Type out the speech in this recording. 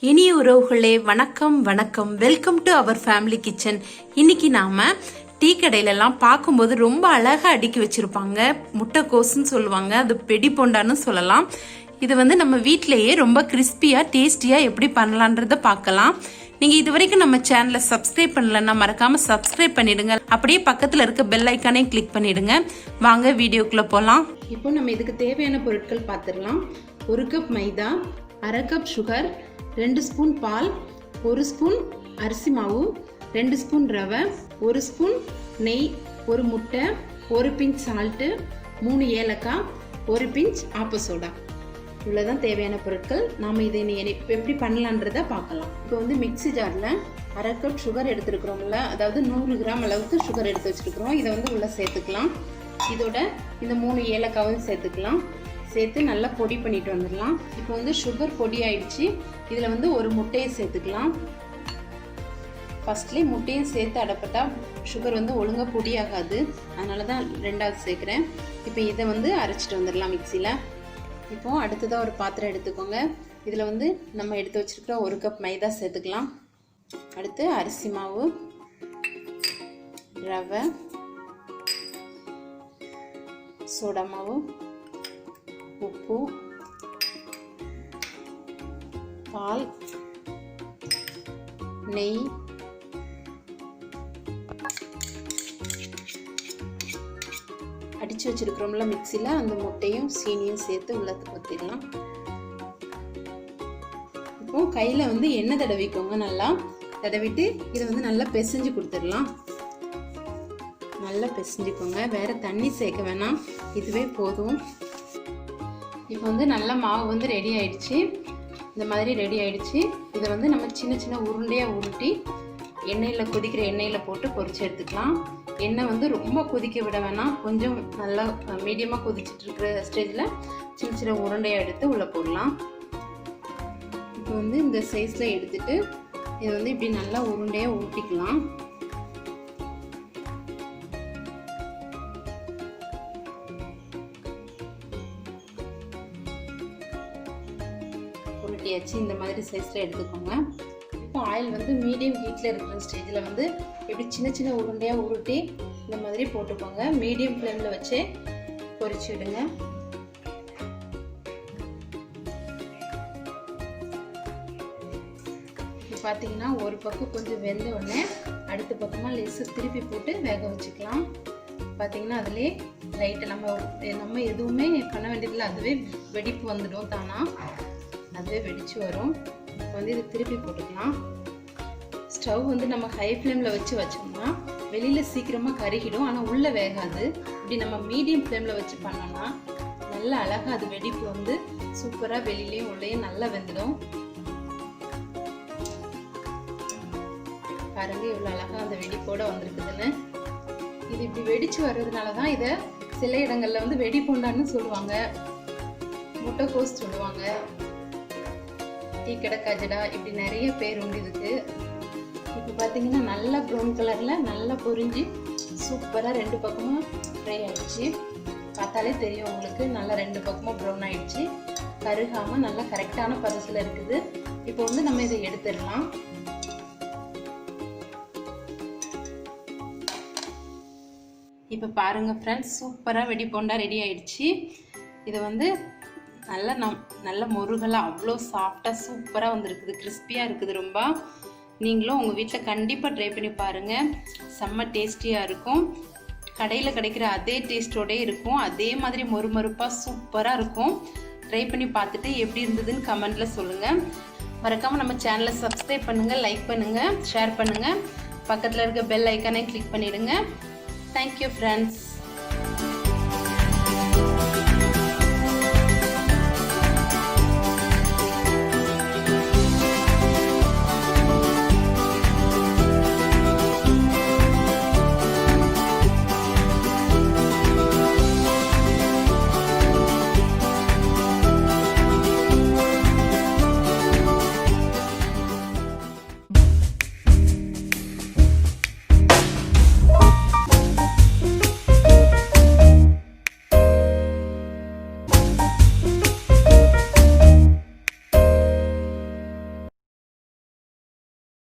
இனிய உறவுகளே வணக்கம் வணக்கம். Welcome to our family kitchen. இன்னைக்கு நாம டீ கடையிலலாம் பார்க்கும்போது ரொம்ப அழகா அடுக்கி வச்சிருப்பாங்க. முட்டைக்கோசுன்னு சொல்லுவாங்க, அது பெடி போண்டான்னு சொல்லலாம். இது நம்ம வீட்டிலேயே ரொம்ப கிறிஸ்பியா டேஸ்டியா எப்படி பண்ணலான்றத பார்க்கலாம். நீங்க இது வரைக்கும் நம்ம சேனலை சப்ஸ்கிரைப் பண்ணலன்னா மறக்காம சப்ஸ்கிரைப் பண்ணிடுங்க. அப்படியே பக்கத்துல இருக்க பெல் ஐக்கானே கிளிக் பண்ணிடுங்க. வாங்க வீடியோக்குள்ள போலாம். இப்போ நம்ம இதுக்கு தேவையான பொருட்கள் பார்த்துடலாம். 1 கப் மைதா, 1/2 கப் சுகர், 2 ஸ்பூன் பால், 1 ஸ்பூன் அரிசி மாவு, 2 ஸ்பூன் ரவை, 1 ஸ்பூன் நெய், 1 முட்டை, 1 பிஞ்ச் சால்ட்டு, 3 ஏலக்காய், 1 பிஞ்ச் ஆப்ப சோடா. இவ்வளோதான் தேவையான பொருட்கள். நாம் இதை எப்படி பண்ணலான்றதை பார்க்கலாம். இப்போ மிக்ஸி ஜாரில் 1/2 கப் சுகர் எடுத்துருக்குறோம்ல, அதாவது 100 கிராம் அளவுக்கு சுகர் எடுத்து வச்சுருக்குறோம். இதை உள்ளே சேர்த்துக்கலாம். இதோட இந்த 3 ஏலக்காவும் சேர்த்துக்கலாம். சேர்த்து நல்லா பொடி பண்ணிட்டு வந்துடலாம். இப்போ சுகர் பொடி ஆயிடுச்சு. இதில் ஒரு முட்டையை சேர்த்துக்கலாம். ஃபர்ஸ்ட்லேயே முட்டையும் சேர்த்து அடப்பட்டா சுகர் ஒழுங்காக பொடி ஆகாது, அதனால தான் 2வது சேர்க்குறேன். இப்போ இதை அரைச்சிட்டு வந்துடலாம் மிக்சியில். இப்போ அடுத்ததாக ஒரு பாத்திரம் எடுத்துக்கோங்க. இதில் நம்ம எடுத்து வச்சுருக்கிற 1 கப் மைதா சேர்த்துக்கலாம். அடுத்து அரிசி மாவு, ரவை, சோடா மாவு, உப்பு, பால், நெய், அடித்து வச்சுருக்கிறோம்ல மிக்சியில், அந்த முட்டையும் சீனியும் சேர்த்து உள்ள ஊற்றிடலாம். இப்போ கையில் எண்ணெய் தடவிக்கோங்க. நல்லா தடவிட்டு இதை நல்லா பிசைஞ்சு கொடுத்துடலாம். நல்லா பிசைஞ்சுக்கோங்க, வேறு தண்ணி சேர்க்க வேணாம், இதுவே போதும். இப்போ நல்ல மாவு ரெடி ஆயிடுச்சு. இந்த மாதிரி ரெடி ஆயிடுச்சு. இதை நம்ம சின்ன சின்ன உருண்டையாக உருட்டி எண்ணெயில் கொதிக்கிற எண்ணெயில் போட்டு பொரிச்சு எடுத்துக்கலாம். எண்ணெய் ரொம்ப கொதிக்க விட வேணாம், கொஞ்சம் நல்லா மீடியமாக கொதிச்சுட்டு இருக்கிற ஸ்டேஜில் சின்ன சின்ன உருண்டையாக எடுத்து உள்ளே போடலாம். இப்போ இந்த சைஸில் எடுத்துட்டு இதை இப்படி நல்லா உருண்டையாக உருட்டிக்கலாம். உருட்டியாச்சு. இந்த மாதிரி சைஸில் எடுத்துக்கோங்க. இப்போ ஆயில் மீடியம் ஹீட்டில் இருக்கிற ஸ்டேஜில் இப்படி சின்ன சின்ன உருண்டையாக உருட்டி இந்த மாதிரி போட்டுக்கோங்க. மீடியம் ஃப்ளேமில் வச்சு பொரிச்சு விடுங்க. இப்போ பார்த்தீங்கன்னா ஒரு பக்கம் கொஞ்சம் வெந்த உடனே அடுத்த பக்கமாக லேசாக திருப்பி போட்டு வேக வச்சுக்கலாம். பார்த்தீங்கன்னா அதிலே லைட்டை நம்ம எதுவுமே பண்ண வேண்டியதில்லை, அதுவே வெடிப்பு வந்துடும் தானா, அதுவே வெடிச்சு வரும். இப்போ இதை திருப்பி போட்டுக்கலாம். ஸ்டவ் நம்ம ஹை ஃப்ளேமில் வச்சோம்னா வெளியில் சீக்கிரமாக கருகிடும், ஆனால் உள்ளே வேகாது. இப்படி நம்ம மீடியம் ஃப்ளேமில் வச்சு பண்ணோம்னா நல்லா அழகாக அது வெடிப்பு சூப்பராக வெளியிலையும் உள்ளேயும் நல்லா வெந்துடும். பாருங்க இவ்வளோ அழகாக அந்த வெடிப்போட வந்திருக்குதுன்னு. இது இப்படி வெடிச்சு வர்றதுனால தான் இதை சில இடங்களில் வெடி போண்டான்னு சொல்லுவாங்க, முட்டைக்கோஸ் சொல்லுவாங்க, கடை கஜடா, இப்படி நிறைய பேர் உண்டு இதுக்கு. இப்போ பார்த்தீங்கன்னா நல்லா ப்ரௌன் கலரில் நல்லா பொரிஞ்சு சூப்பராக 2 பக்கமும் ஃப்ரை ஆகிடுச்சு. பார்த்தாலே தெரியும் உங்களுக்கு, நல்லா 2 பக்கமும் ப்ரௌன் ஆகிடுச்சு. கருகாமல் நல்லா கரெக்டான பதத்தில் இருக்குது. இப்போ நம்ம இதை எடுத்துடலாம். இப்போ பாருங்கள் ஃப்ரெண்ட்ஸ், சூப்பராக வெடி போண்டா ரெடி ஆகிடுச்சு. இதை நல்ல முருகலாக அவ்வளோ சாஃப்டாக சூப்பராக வந்துருக்குது, கிறிஸ்பியாக இருக்குது ரொம்ப. நீங்களும் உங்கள் வீட்டில் கண்டிப்பாக ட்ரை பண்ணி பாருங்கள். செம்ம டேஸ்டியாக இருக்கும். கடையில் கிடைக்கிற அதே டேஸ்ட்டோடே இருக்கும், அதே மாதிரி மொறுமொறுப்பாக சூப்பராக இருக்கும். ட்ரை பண்ணி பார்த்துட்டு எப்படி இருந்ததுன்னு கமெண்ட்டில் சொல்லுங்கள். மறக்காமல் நம்ம சேனலை சப்ஸ்கிரைப் பண்ணுங்கள், லைக் பண்ணுங்கள், ஷேர் பண்ணுங்கள். பக்கத்தில் இருக்க பெல் ஐக்கானே கிளிக் பண்ணிவிடுங்க. Thank you friends.